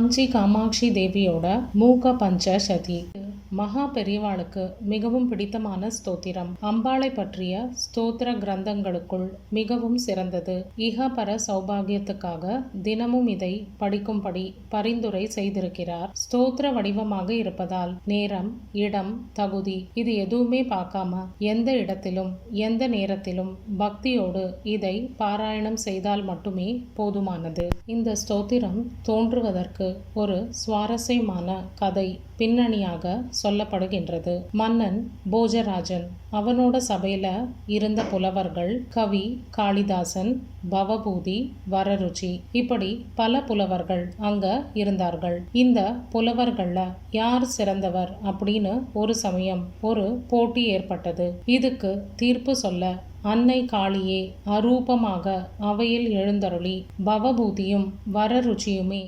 காஞ்சி காமாட்சி தேவியோட மூக பஞ்சசதி. மகா பெரியவாளுக்கு மிகவும் பிடித்தமான ஸ்தோத்திரம். அம்பாளை பற்றிய ஸ்தோத்திர கிரந்தங்களுக்குள் மிகவும் சிறந்தது. இகபர சௌபாகியத்துக்காக தினமும் இதை படிக்கும்படி பரிந்துரை செய்திருக்கிறார். ஸ்தோத்திர வடிவமாக இருப்பதால் நேரம், இடம், தகுதி இது எதுவுமே பார்க்காம எந்த இடத்திலும் எந்த நேரத்திலும் பக்தியோடு இதை பாராயணம் செய்தால் மட்டுமே போதுமானது. இந்த ஸ்தோத்திரம் தோன்றுவதற்கு ஒரு சுவாரஸ்யமான கதை பின்னணியாக சொல்லப்படுகின்றது. மன்னன் போஜராஜன் அவனோட சபையில இருந்த புலவர்கள் கவி காளிதாசன், பவபூதி, வரருச்சி இப்படி பல புலவர்கள் அங்க இருந்தார்கள். இந்த புலவர்கள்ல யார் சிறந்தவர் அப்படின்னு ஒரு சமயம் ஒரு போட்டி ஏற்பட்டது. இதுக்கு தீர்ப்பு சொல்ல அன்னை காளியே அரூபமாக அவையில் எழுந்தருளி பவபூதியும் வரருச்சியுமே